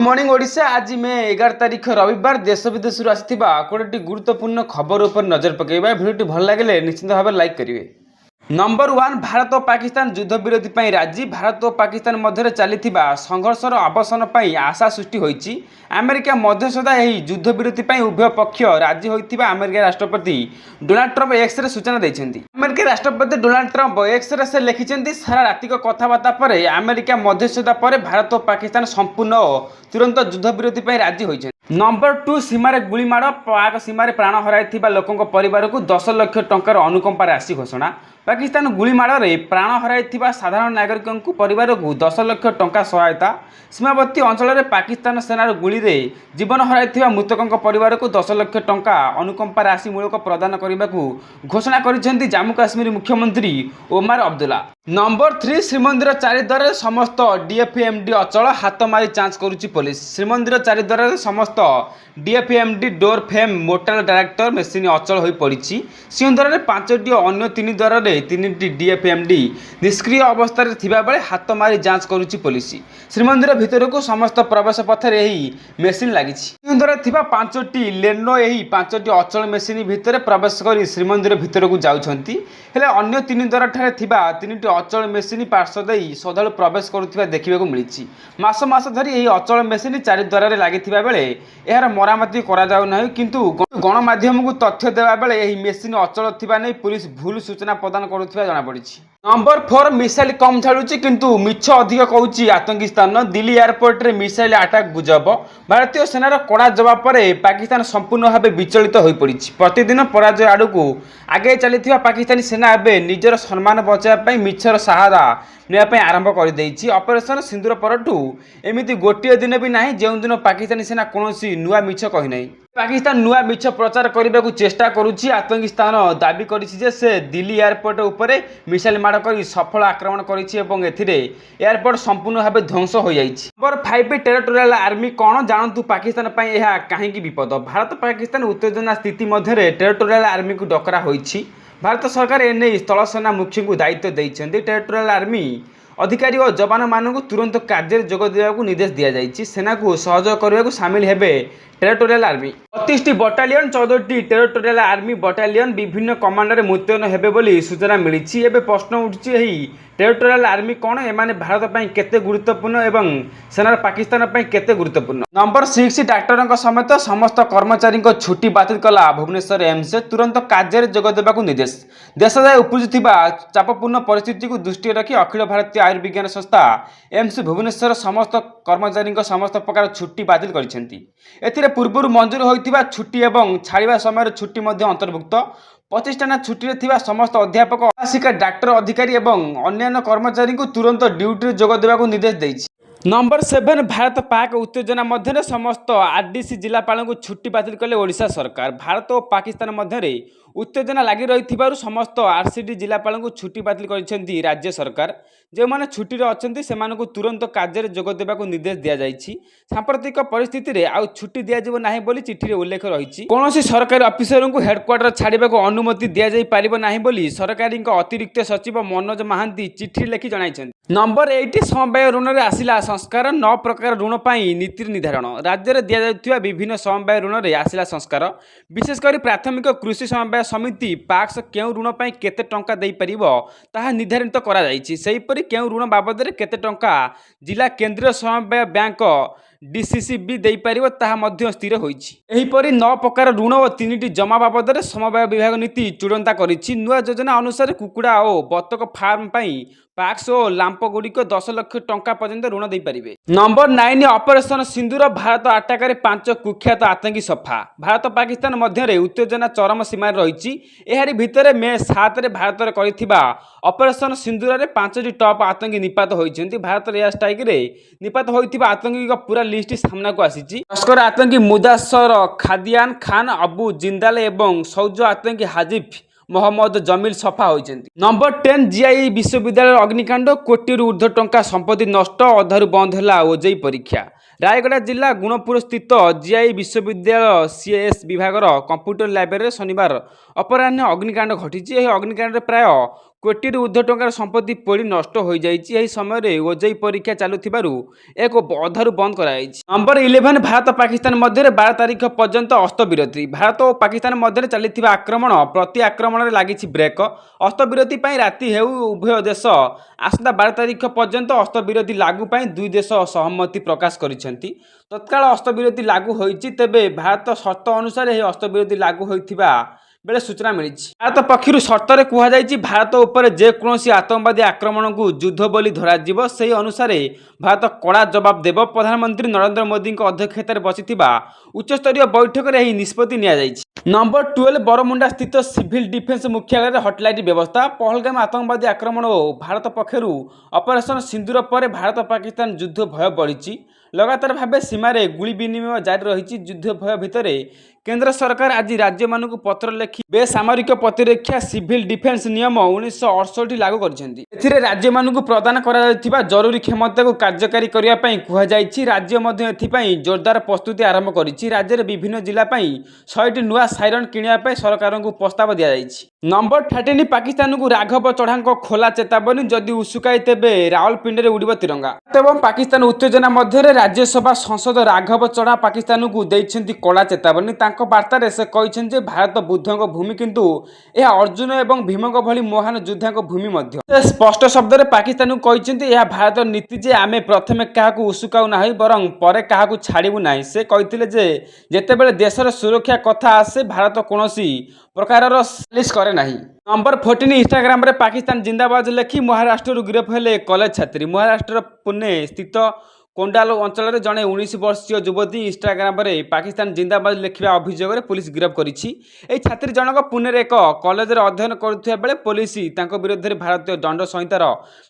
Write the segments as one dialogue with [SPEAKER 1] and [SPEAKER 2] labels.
[SPEAKER 1] Morning Odisha आज मे 11 तारीख रविवार देश विदेश आसिथिबा कोटी गुरुत्वपूर्ण खबर उपर नजर पकेबा। भिडियोटी भल लगे निश्चित भाव लाइक करेंगे। नंबर 1 भारत और पाकिस्तान युद्ध विरोधी पर राजी। भारत और पाकिस्तान मध्य चली संघर्षर अवसान पर आशा सृष्टि होती। अमेरिका मध्यस्थता युद्ध विरोधी पर उभय पक्ष राजी होता अमेरिका राष्ट्रपति डोनाल्ड ट्रंप एक्स रे सूचना देते। अमेरिका राष्ट्रपति डोनाल्ड ट्रंप एक्स रे से लिखिं सारा रातिक कथबार्ता पर अमेरिका मध्यस्थता पर भारत और पाकिस्तान संपूर्ण तुरंत युद्ध विरोधी पर राजी होती। नंबर 2 सीमार गुलीमाड़। पाक सीमार प्राण हराइथिबा लोकंक परिवार को 10 लाख टंकार अनुकंपा राशि घोषणा। पाकिस्तान गुलीमाड़ प्राण हराइथिबा साधारण नागरिकों परिवार को 10 लाख टंका सहायता। सीमावर्ती अंचल में पाकिस्तान सेनार गुली रे जीवन हराइथिबा मृतकों परिवार को 10 लाख टंका अनुकंपा राशि मूलक प्रदान करने को घोषणा करिसेंती जम्मू काश्मीर मुख्यमंत्री ओमार अब्दुल्ला। नंबर 3 श्रीमंदिर चारिद्वार समस्त डीएफएमडी अचल हाथ मारी जांच करुच्ची पुलिस। श्रीमंदिर चारिद्वार समस्त DFMD door frame metal detector machine अचल हो पड़ी। सिंहद्वार 5टी अन्य 3 द्वार 3टी डीएफएमडी निष्क्रिय अवस्था बेले हाथ मारी जांच करुच्ची पुलिस। श्रीमंदिर भितर को समस्त प्रवेश पथर मेसीन लगी। सिंहद्वार 5टी लेनो 5टी अचल मेसीन भितर प्रवेश कर श्रीमंदिर भितर को जाउछंती। हेले अन्य 3 द्वार ठारे 3टी अचल मेसीन पार्श्व दे श्रद्धालु प्रवेश करुवा देखा मिली। मास मास धरी यह अचल मेसीन चारिद्वार लगी बेले यार मरामती किंतु गणमाध्यम को तथ्य देवा बेले यह मेसीन अचल थिबा नै पुलिस भूल सूचना प्रदान करुवा जना पड़ी। नंबर 4 मिसाइल कम छाड़ुची किंतु मिछ अधिक कहूची आतंकी स्थान। दिल्ली एयरपोर्ट रे मिसाइल अटैक गुजब। भारतीय सेनार कड़ा जवाब पर पाकिस्तान संपूर्ण भाव विचलित हो पड़ी। प्रतिदिन पराजय आड़ को आगे चली पाकिस्तानी सेना एवं निजर सम्मान बचाई मिछर सहारा नापी आरंभ कर ऑपरेशन सिंदूर परठू एमती गोटे दिन भी ना जो दिन पाकिस्तानी सेना कौन नुआ मिछ कही। पाकिस्तान नुआ मिछ प्रचार करने को चेष्टा करुच्ची। आतंकी स्थान दाबी करिछि से दिल्ली एयरपोर्ट उपरे मिसाइल माड़ कर सफल आक्रमण करिछि एवं एथिरे एयरपोर्ट संपूर्ण भाव ध्वंस हो जाइछि। नंबर 5 टेरिटोरियल आर्मी कौन जानतु पाकिस्तान पर यह कहीं विपद। भारत पाकिस्तान उत्तेजना स्थिति मध्य टेरिटोरियल आर्मी को डकरा होइछि। भारत सरकार एने स्थल सेना मुख्य को दायित्व देइछन्ति। टेरिटोरियल आर्मी अधिकारी और जवान मानक तुरंत कार्य जोग देवाक निर्देश दि जाइछि। सेना को सहयोग करने को सामिल हेबे टेरिटोरियल आर्मी। 32टी बटालियन 14टी टेरिटोरियल आर्मी बटालियन विभिन्न कमांडर मुतयन हेबे बोली सूचना मिली। एबे प्रश्न उठुछि एही टेरिटोरियल आर्मी कौन एमाने भारत पई केते गुरुत्वपूर्ण एवं सेनार पाकिस्तान पई केते गुरुत्वपूर्ण। नंबर 6 डाक्टर समेत समस्त कर्मचारी छुट्टी बातिल कला भुवनेश्वर एम्स। तुरंत कार्य जोग देवाक निर्देश। देश जाए उपजुथिबा चापपूर्ण परिस्थिति को दृष्टि रखी अखिल भारतीय आयुर्विज्ञान संस्था एम्स भुवनेश्वर समस्त कर्मचारी समस्त प्रकार छुट्टी बातिल करिसेंती। एथिरे पूर्व मंजूर होइतिबा छुट्टी एवं छाड़िबा समय छुट्टी मध्य अंतर्भुक्त। 25टा छुट्टी रे समस्त अध्यापक आवासिका डाक्टर अधिकारी एवं अन्य कर्मचारी को तुरंत ड्यूटी जोग देवाक निर्देश देइछि। नंबर 7 भारत पाक उत्तेजना मध्य समस्त आरडीसी जिलापाल को छुट्टी बातिल कले ओडिशा सरकार। भारत और पाकिस्तान मध्य उत्तेजना लगी रही समस्त आरसीडी जिलापाल को छुट्टी बातिल कर राज्य सरकार। जो मैंने छुट्टी अच्छे से तुरंत कार्य जोग देवाक निर्देश दि जाइए। सांप्रतिक परिस्थिति में आउ छुट्टी दिज्व ना बोली चिठी उल्लेख रही। कौन सरकारी अफिसर को हेडक्वार्टर छाड़ा अनुमति दि जापर ना बोली सरकारी अतिरिक्त सचिव मनोज महांती चिठी लिखि जन। नंबर 8 समवाय ऋण में आसला संस्कार। 9 प्रकार ऋण पर नीति निर्धारण। राज्य में दि विभिन्न समवाय ऋण में आसला संस्कार। विशेषकर प्राथमिक कृषि समवाय समिति पाक्स क्यों ऋण पर केते टंका दे परिबो ताहा निर्धारित करा जाइछि। सेहिपरि क्यों ऋण बाबद केते टंका जिला केंद्रीय समवाय बैंक डीसीसी भी दे पारिबो ताहा मध्य स्थिर होइछि। एहिपरि 9 प्रकार ऋण और 3टी जमा बाबद समवाय विभाग नीति चूड़ांत करिछि। नुआ योजना अनुसार कुकुड़ा और बतक फार्म पई पाक्स और लांप गुड़िक 10 लाख टंका पर्यंत ऋण दे पारिबे। नंबर 9 ऑपरेशन सिंदूर। भारत आटाकार 5 कुख्यात आतंकी सफा। भारत पाकिस्तान मध्य उत्तेजना चरम सीमार रही। एहारी भितर मे 7 रे भारत करिथिबा ऑपरेशन सिंदूर रे 5टी टॉप आतंकी निपात होइछन्ति। भारत एयर स्ट्राइक रे निपात होइथिबा आतंकी का पूरा लिस्ट सामना को आसीछि। लश्कर आतंकी मुदासर खादियान खान अबू जिंदाल एवं सौज आतंकी हाजिफ मोहम्मद जमील सफा होती। नंबर 10 जीआई विश्वविद्यालय अग्निकांड। कोटी ऊर्ध्व टंका संपत्ति नष्ट अधारू बंद है ओजेई परीक्षा। रायगड़ा जिला गुणपुर स्थित जीआई विश्वविद्यालय सीएस विभाग कंप्यूटर लैब रे शनिवार अपराह्न अग्निकांड घटी। अग्निकांड प्राय କୋଟିରୁ ଉର୍ଦ୍ଧ୍ୱ ଟଙ୍କାର ସମ୍ପତ୍ତି ପୋଡ଼ି ନଷ୍ଟ ହୋଇଯାଇଛି। ଏହି ସମୟରେ ଓଜେଇ ପରୀକ୍ଷା ଚାଲୁଥିବାରୁ ଏହାକୁ ଅଧାରୁ ବନ୍ଦ କରାଯାଇଛି। ନମ୍ବର 11 ଭାରତ ପାକିସ୍ତାନ ମଧ୍ୟରେ 12 ତାରିଖ ପର୍ଯ୍ୟନ୍ତ ଅସ୍ତ୍ରବିରତି। ଭାରତ ଓ ପାକିସ୍ତାନ ମଧ୍ୟରେ ଚାଲିଥିବା ଆକ୍ରମଣ ପ୍ରତି ଆକ୍ରମଣରେ ଲାଗିଛି ବ୍ରେକ୍। ଅସ୍ତ୍ରବିରତି ପାଇଁ ରାତି ହେଉ ଉଭୟ ଦେଶ ଆସନ୍ତା 12 ତାରିଖ ପର୍ଯ୍ୟନ୍ତ ଅସ୍ତ୍ରବିରତି ଲାଗୁ ପାଇଁ ଦୁଇ ଦେଶ ସହମତି ପ୍ରକାଶ କରିଛନ୍ତି। ତତ୍କାଳ ଅସ୍ତ୍ରବିରତି ଲାଗୁ ହୋଇଛି, ତେବେ ଭାରତ ସର୍ତ୍ତ ଅନୁସାରେ ଏହି ଅସ୍ତ୍ରବିରତି ଲାଗୁ ହୋଇଥିବା ବେଳେ ସୂଚନା ମିଳିଛି। ଭାରତ ପକ୍ଷରୁ ସର୍ତ୍ତରେ କୁହାଯାଇଛି ଭାରତ ଉପରେ ଯେକୌଣସି ଆତଙ୍କବାଦୀ ଆକ୍ରମଣକୁ ଯୁଦ୍ଧ ବୋଲି ଧରାଯିବ। ସେହି ଅନୁସାରେ ଭାରତ କଡ଼ା ଜବାବ ଦେବ। ପ୍ରଧାନମନ୍ତ୍ରୀ ନରେନ୍ଦ୍ର ମୋଦିଙ୍କ ଅଧ୍ୟକ୍ଷତାରେ ବସିଥିବା ଉଚ୍ଚସ୍ତରୀୟ ବୈଠକରେ ଏହି ନିଷ୍ପତ୍ତି ନିଆଯାଇଛି। ନମ୍ବର 12 ବରମୁଣ୍ଡା ସ୍ଥିତ ସିଭିଲ ଡିଫେନ୍ସ ମୁଖ୍ୟାଳୟରେ ହଟଲାଇନ୍ ବ୍ୟବସ୍ଥା। ପହଲଗାମ ଆତଙ୍କବାଦୀ ଆକ୍ରମଣ ଓ ଭାରତ ପକ୍ଷରୁ ଅପରେସନ ସିନ୍ଦୁର ପରେ ଭାରତ ପାକିସ୍ତାନ ଯୁଦ୍ଧ ଭୟ ବଢ଼ିଛି। ଲଗାତାର ଭାବେ ସୀମାରେ ଗୁଳି ବିନିମୟ ଜାରି ରହିଛି। ଯୁଦ୍ଧ ଭୟ ଭିତରେ କେନ୍ଦ୍ର ସରକାର ଆଜି ରାଜ୍ୟମାନଙ୍କୁ ପତ୍ର ଲେଖି ବେସାମରିକ ପ୍ରତିରକ୍ଷା ସିଭିଲ ଡିଫେନ୍ସ ନିୟମ 1968 ଲାଗୁ କରିଛନ୍ତି। ଏଥିରେ ରାଜ୍ୟମାନଙ୍କୁ ପ୍ରଦାନ କରାଯାଇଥିବା ଜରୁରୀ କ୍ଷମତାକୁ କାର୍ଯ୍ୟକାରୀ କରିବା ପାଇଁ କୁହାଯାଇଛି। ରାଜ୍ୟ ମଧ୍ୟ ଏଥିପାଇଁ ଜୋରଦାର ପ୍ରସ୍ତୁତି ଆରମ୍ଭ କରିଛି। ରାଜ୍ୟରେ ବିଭିନ୍ନ ଜିଲ୍ଲା ପାଇଁ 100ଟି ନୂଆ ସାଇରନ୍ କିଣିବା ପାଇଁ ସରକାରଙ୍କୁ ପ୍ରସ୍ତାବ ଦିଆଯାଇଛି। ନମ୍ବର 13 ପାକିସ୍ତାନକୁ ରାଘବ ଚଢ଼ାଙ୍କ ଖୋଲା ଚେତାବନୀ, ଯଦି ଉସୁକାଇ ତେବେ ରାଓଲପିଣ୍ଡିରେ ଉଡ଼ିବ ତିରଙ୍ଗା। ଏବଂ ପାକିସ୍ତାନ ଉତ୍ତେଜନା ମଧ୍ୟରେ ରାଜ୍ୟସଭା ସାଂସଦ ରାଘବ ଚଢ଼ା ପାକିସ୍ତାନକୁ ଦେଇଛନ୍ତି କଡ଼ା ଚେତାବନୀ। ତାଙ୍କ ବାର୍ତ୍ତାରେ ସେ କହିଛନ୍ତି ଯେ ଭାରତ ବୁଦ୍ଧଙ୍କ ଭୂମି, କିନ୍ତୁ ଏହା ଅର୍ଜୁନ ଏବଂ ଭୀମଙ୍କ ଭଳି ମହାନ ଯୋଦ୍ଧାଙ୍କ ଭୂମି ମଧ୍ୟ। ସେ ସ୍ପଷ୍ଟ ଶବ୍ଦରେ ପାକିସ୍ତାନକୁ କହିଛନ୍ତି ଏହା ଭାରତର ନୀତି ଯେ ଆମେ ପ୍ରଥମେ କାହାକୁ ଉସୁକାଉ ନାହିଁ, ବରଂ ପରେ କାହାକୁ ଛାଡ଼ିବୁ ନାହିଁ। ସେ କହିଥିଲେ ଯେ ଯେତେବେଳେ ଦେଶର ସୁରକ୍ଷା କଥା ଆସେ ଭାରତ କୌଣସି ପ୍ରକାରର ସାଲିସ କରେ ନାହିଁ। ନମ୍ବର 14 ଇନଷ୍ଟାଗ୍ରାମରେ ପାକିସ୍ତାନ ଜିନ୍ଦାବାଦ ଲେଖି ମହାରାଷ୍ଟ୍ରରୁ ଗିରଫ ହେଲେ କଲେଜ ଛାତ୍ରୀ। ମହାରାଷ୍ଟ୍ରର ପୁନେ ସ୍ଥିତ କୋଣ୍ଡାଲ ଅଞ୍ଚଳରେ ଜଣେ 19 ବର୍ଷୀୟ ଯୁବତୀ ଇନଷ୍ଟାଗ୍ରାମରେ ପାକିସ୍ତାନ ଜିନ୍ଦାବାଦ ଲେଖିବା ଅଭିଯୋଗରେ ପୁଲିସ ଗିରଫ କରିଛି। ଏହି ଛାତ୍ରୀ ଜଣକ ପୁନେର ଏକ କଲେଜରେ ଅଧ୍ୟୟନ କରୁଥିବା ବେଳେ ପୁଲିସ ତାଙ୍କ ବିରୋଧରେ ଭାରତୀୟ ଦଣ୍ଡ ସଂହିତାର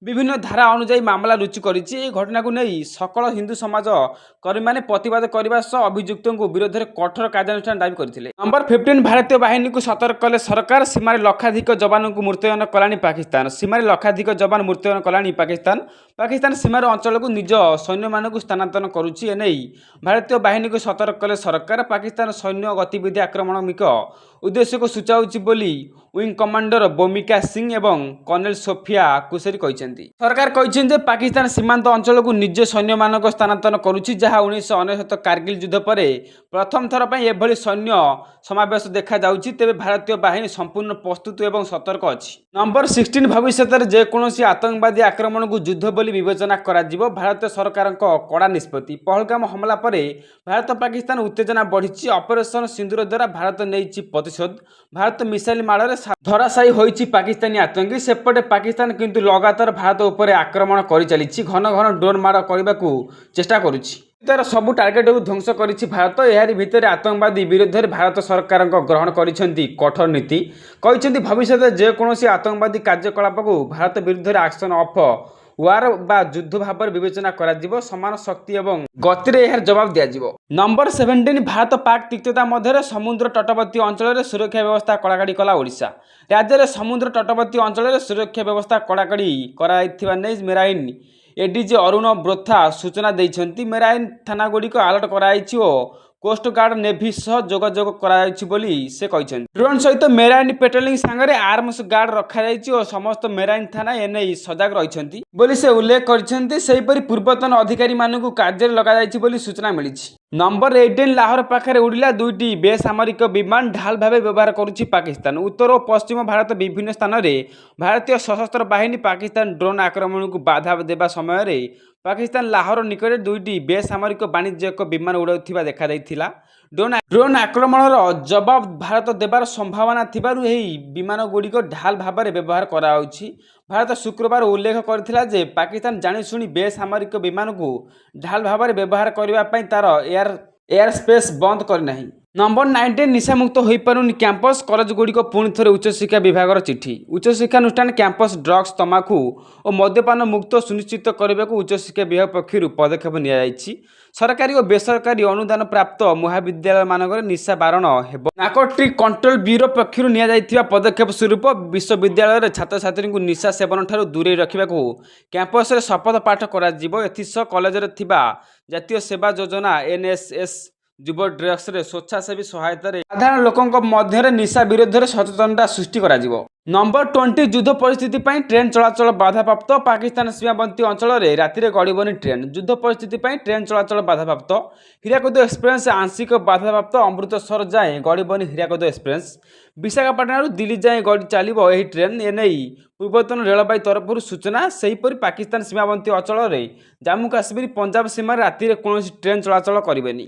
[SPEAKER 1] ବିଭିନ୍ନ ଧାରା ଅନୁଯାୟୀ ମାମଲା ରୁଜୁ କରିଛି। ଏହି ଘଟଣାକୁ ନେଇ ସକଳ ହିନ୍ଦୁ ସମାଜ କର୍ମୀମାନେ ପ୍ରତିବାଦ କରିବା ସହ ଅଭିଯୁକ୍ତଙ୍କ ବିରୋଧରେ କଠୋର କାର୍ଯ୍ୟାନୁଷ୍ଠାନ ଦାବି କରିଥିଲେ। ନମ୍ବର 15 ଭାରତୀୟ ବାହିନୀକୁ ସତର୍କ କଲେ ସରକାର। ସୀମାରେ ଲକ୍ଷାଧିକ ଯବାନଙ୍କୁ ମୁତୟନ କଲାଣି ପାକିସ୍ତାନ। ସୀମାରେ ଲକ୍ଷାଧିକ ଯବାନ ମୁତୟନ କଲାଣି ପାକିସ୍ତାନ। ପାକିସ୍ତାନ ସୀମାର ଅଞ୍ଚଳକୁ ନିଜ ସୈନ୍ୟମାନଙ୍କୁ ସ୍ଥାନାନ୍ତର କରୁଛି। ଏନେଇ ଭାରତୀୟ ବାହିନୀକୁ ସତର୍କ କଲେ ସରକାର। ପାକିସ୍ତାନ ସୈନ୍ୟ ଗତିବିଧି ଆକ୍ରମଣାତ୍ମକ ଉଦ୍ଦେଶ୍ୟକୁ ସୂଚାଉଛି ବୋଲି ୱିଙ୍ଗ କମାଣ୍ଡର ବୋମିକା ସିଂ ଏବଂ କର୍ଣ୍ଣେଲ ସୋଫିଆ କୁଶେରୀ କହିଛନ୍ତି। ସରକାର କହିଛନ୍ତି ଯେ ପାକିସ୍ତାନ ସୀମାନ୍ତ ଅଞ୍ଚଳକୁ ନିଜ ସୈନ୍ୟମାନଙ୍କ ସ୍ଥାନାନ୍ତର କରୁଛି, ଯାହା 1999 କାର୍ଗିଲ ଯୁଦ୍ଧ ପରେ ପ୍ରଥମ ଥର ପାଇଁ ଏଭଳି ସୈନ୍ୟ ସମାବେଶ ଦେଖାଯାଉଛି। ତେବେ ଭାରତୀୟ ବାହିନୀ ସମ୍ପୂର୍ଣ୍ଣ ପ୍ରସ୍ତୁତ ଏବଂ ସତର୍କ ଅଛି। ନମ୍ବର 16 ଭବିଷ୍ୟତରେ ଯେକୌଣସି ଆତଙ୍କବାଦୀ ଆକ୍ରମଣକୁ ଯୁଦ୍ଧ ବୋଲି ବିବେଚନା କରାଯିବ। ଭାରତୀୟ ସରକାରଙ୍କ କଡ଼ା ନିଷ୍ପତ୍ତି। ପହଲଗାମ ହମଲା ପରେ ଭାରତ ପାକିସ୍ତାନ ଉତ୍ତେଜନା ବଢ଼ିଛି। ଅପରେସନ ସିନ୍ଦୁର ଦ୍ୱାରା ଭାରତ ନେଇଛି ପ୍ରତିଶୋଧ। ଭାରତ ମିସାଇଲ ମାଡ଼ରେ ଧରାଶାୟୀ ହୋଇଛି ପାକିସ୍ତାନୀ ଆତଙ୍କୀ। ସେପଟେ ପାକିସ୍ତାନ କିନ୍ତୁ ଲଗାତାର ଭାରତ ଉପରେ ଆକ୍ରମଣ କରିଚାଲିଛି। ଘନ ଘନ ଡ୍ରୋନ୍ ମାଡ଼ କରିବାକୁ ଚେଷ୍ଟା କରୁଛି। ତାର ସବୁ ଟାର୍ଗେଟକୁ ଧ୍ୱଂସ କରିଛି ଭାରତ। ଏହାରି ଭିତରେ ଆତଙ୍କବାଦୀ ବିରୋଧରେ ଭାରତ ସରକାରଙ୍କ ଗ୍ରହଣ କରିଛନ୍ତି କଠୋର ନୀତି। କହିଛନ୍ତି ଭବିଷ୍ୟତରେ ଯେକୌଣସି ଆତଙ୍କବାଦୀ କାର୍ଯ୍ୟକଳାପକୁ ଭାରତ ବିରୁଦ୍ଧରେ ଆକ୍ସନ ଅଫ୍ ୱାର ବା ଯୁଦ୍ଧ ଭାବରେ ବିବେଚନା କରାଯିବ। ସମାନ ଶକ୍ତି ଏବଂ ଗତିରେ ଏହାର ଜବାବ ଦିଆଯିବ। ନମ୍ବର 17 ଭାରତ ପାକ୍ ତିକ୍ତତା ମଧ୍ୟରେ ସମୁଦ୍ର ତଟବର୍ତ୍ତୀ ଅଞ୍ଚଳରେ ସୁରକ୍ଷା ବ୍ୟବସ୍ଥା କଡ଼ାକଡ଼ି କଲା ଓଡ଼ିଶା। ରାଜ୍ୟରେ ସମୁଦ୍ର ତଟବର୍ତ୍ତୀ ଅଞ୍ଚଳରେ ସୁରକ୍ଷା ବ୍ୟବସ୍ଥା କଡ଼ାକଡ଼ି କରାଯାଇଥିବା ନେଇ ମେରାଇନ୍ ଏଡିଜି ଅରୁଣ ବ୍ରୋଥା ସୂଚନା ଦେଇଛନ୍ତି। ମେରାଇନ୍ ଥାନାଗୁଡ଼ିକ ଆଲର୍ଟ କରାଯାଇଛି ଓ କୋଷ୍ଟଗାର୍ଡ ନେଭି ସହ ଯୋଗାଯୋଗ କରାଯାଇଛି ବୋଲି ସେ କହିଛନ୍ତି। ଡ୍ରୋନ୍ ସହିତ ମେରାଇନ୍ ପେଟ୍ରୋଲିଂ ସାଙ୍ଗରେ ଆର୍ମସ ଗାର୍ଡ ରଖାଯାଇଛି ଓ ସମସ୍ତ ମେରାଇନ୍ ଥାନା ଏନେଇ ସଜାଗ ରହିଛନ୍ତି ବୋଲି ସେ ଉଲ୍ଲେଖ କରିଛନ୍ତି। ସେହିପରି ପୂର୍ବତନ ଅଧିକାରୀମାନଙ୍କୁ କାର୍ଯ୍ୟରେ ଲଗାଯାଇଛି ବୋଲି ସୂଚନା ମିଳିଛି। ନମ୍ବର 18 ଲାହୋର ପାଖରେ ଉଡ଼ିଲା ଦୁଇଟି ବେସାମରିକ ବିମାନ। ଢାଲ ଭାବେ ବ୍ୟବହାର କରୁଛି ପାକିସ୍ତାନ। ଉତ୍ତର ଓ ପଶ୍ଚିମ ଭାରତ ବିଭିନ୍ନ ସ୍ଥାନରେ ଭାରତୀୟ ସଶସ୍ତ୍ର ବାହିନୀ ପାକିସ୍ତାନ ଡ୍ରୋନ୍ ଆକ୍ରମଣକୁ ବାଧା ଦେବା ସମୟରେ ପାକିସ୍ତାନ ଲାହୋର ନିକଟରେ ଦୁଇଟି ବେସାମରିକ ବାଣିଜ୍ୟିକ ବିମାନ ଉଡ଼ାଉଥିବା ଦେଖାଯାଇଥିଲା। ଡ୍ରୋନ୍ ଆକ୍ରମଣର ଜବାବ ଭାରତ ଦେବାର ସମ୍ଭାବନା ଥିବାରୁ ଏହି ବିମାନଗୁଡ଼ିକ ଢାଲ ଭାବରେ ବ୍ୟବହାର କରାଯାଉଛି। ଭାରତ ଶୁକ୍ରବାର ଉଲ୍ଲେଖ କରିଥିଲା ଯେ ପାକିସ୍ତାନ ଜାଣିଶୁଣି ବେସାମରିକ ବିମାନକୁ ଢାଲ ଭାବରେ ବ୍ୟବହାର କରିବା ପାଇଁ ତାର ଏୟାର ସ୍ପେସ୍ ବନ୍ଦ କରିନାହିଁ। ନମ୍ବର 19 ନିଶାମୁକ୍ତ ହୋଇପାରୁନି କ୍ୟାମ୍ପସ୍। କଲେଜଗୁଡ଼ିକ ପୁଣି ଥରେ ଉଚ୍ଚଶିକ୍ଷା ବିଭାଗର ଚିଠି। ଉଚ୍ଚଶିକ୍ଷାନୁଷ୍ଠାନ କ୍ୟାମ୍ପସ୍ ଡ୍ରଗ୍ସ, ତମାଖୁ ଓ ମଦ୍ୟପାନ ମୁକ୍ତ ସୁନିଶ୍ଚିତ କରିବାକୁ ଉଚ୍ଚଶିକ୍ଷା ବିଭାଗ ପକ୍ଷରୁ ପଦକ୍ଷେପ ନିଆଯାଇଛି। ସରକାରୀ ଓ ବେସରକାରୀ ଅନୁଦାନ ପ୍ରାପ୍ତ ମହାବିଦ୍ୟାଳୟମାନଙ୍କରେ ନିଶା ବାରଣ ହେବ। ନାର୍କୋଟିକ୍ କଣ୍ଟ୍ରୋଲ ବ୍ୟୁରୋ ପକ୍ଷରୁ ନିଆଯାଇଥିବା ପଦକ୍ଷେପ ସ୍ୱରୂପ ବିଶ୍ୱବିଦ୍ୟାଳୟରେ ଛାତ୍ରଛାତ୍ରୀଙ୍କୁ ନିଶା ସେବନଠାରୁ ଦୂରେଇ ରଖିବାକୁ କ୍ୟାମ୍ପସରେ ଶପଥ ପାଠ କରାଯିବ। ଏଥିସହ କଲେଜରେ ଥିବା ଜାତୀୟ ସେବା ଯୋଜନା NSS ଯୁବ ଡ୍ରଗ୍ସରେ ସ୍ୱେଚ୍ଛାସେବୀ ସହାୟତାରେ ସାଧାରଣ ଲୋକଙ୍କ ମଧ୍ୟରେ ନିଶା ବିରୋଧରେ ସଚେତନତା ସୃଷ୍ଟି କରାଯିବ। ନମ୍ବର 20 ଯୁଦ୍ଧ ପରିସ୍ଥିତି ପାଇଁ ଟ୍ରେନ୍ ଚଳାଚଳ ବାଧାପ୍ରାପ୍ତ। ପାକିସ୍ତାନ ସୀମାବର୍ତ୍ତୀ ଅଞ୍ଚଳରେ ରାତିରେ ଗଡ଼ିବନି ଟ୍ରେନ୍। ଯୁଦ୍ଧ ପରିସ୍ଥିତି ପାଇଁ ଟ୍ରେନ୍ ଚଳାଚଳ ବାଧାପ୍ରାପ୍ତ। ହୀରାକୁଦ ଏକ୍ସପ୍ରେସ୍ ଆଂଶିକ ବାଧାପ୍ରାପ୍ତ। ଅମୃତସର ଯାଏଁ ଗଡ଼ିବନି ହୀରାକୁଦ ଏକ୍ସପ୍ରେସ୍। ବିଶାଖାପାଟଣାରୁ ଦିଲ୍ଲୀ ଯାଏଁ ଚାଲିବ ଏହି ଟ୍ରେନ୍। ଏନେଇ ପୂର୍ବତନ ରେଳବାଇ ତରଫରୁ ସୂଚନା। ସେହିପରି ପାକିସ୍ତାନ ସୀମାବର୍ତ୍ତୀ ଅଞ୍ଚଳରେ ଜାମ୍ମୁ କାଶ୍ମୀର ପଞ୍ଜାବ ସୀମାରେ ରାତିରେ କୌଣସି ଟ୍ରେନ୍ ଚଳାଚଳ କରିବେନି।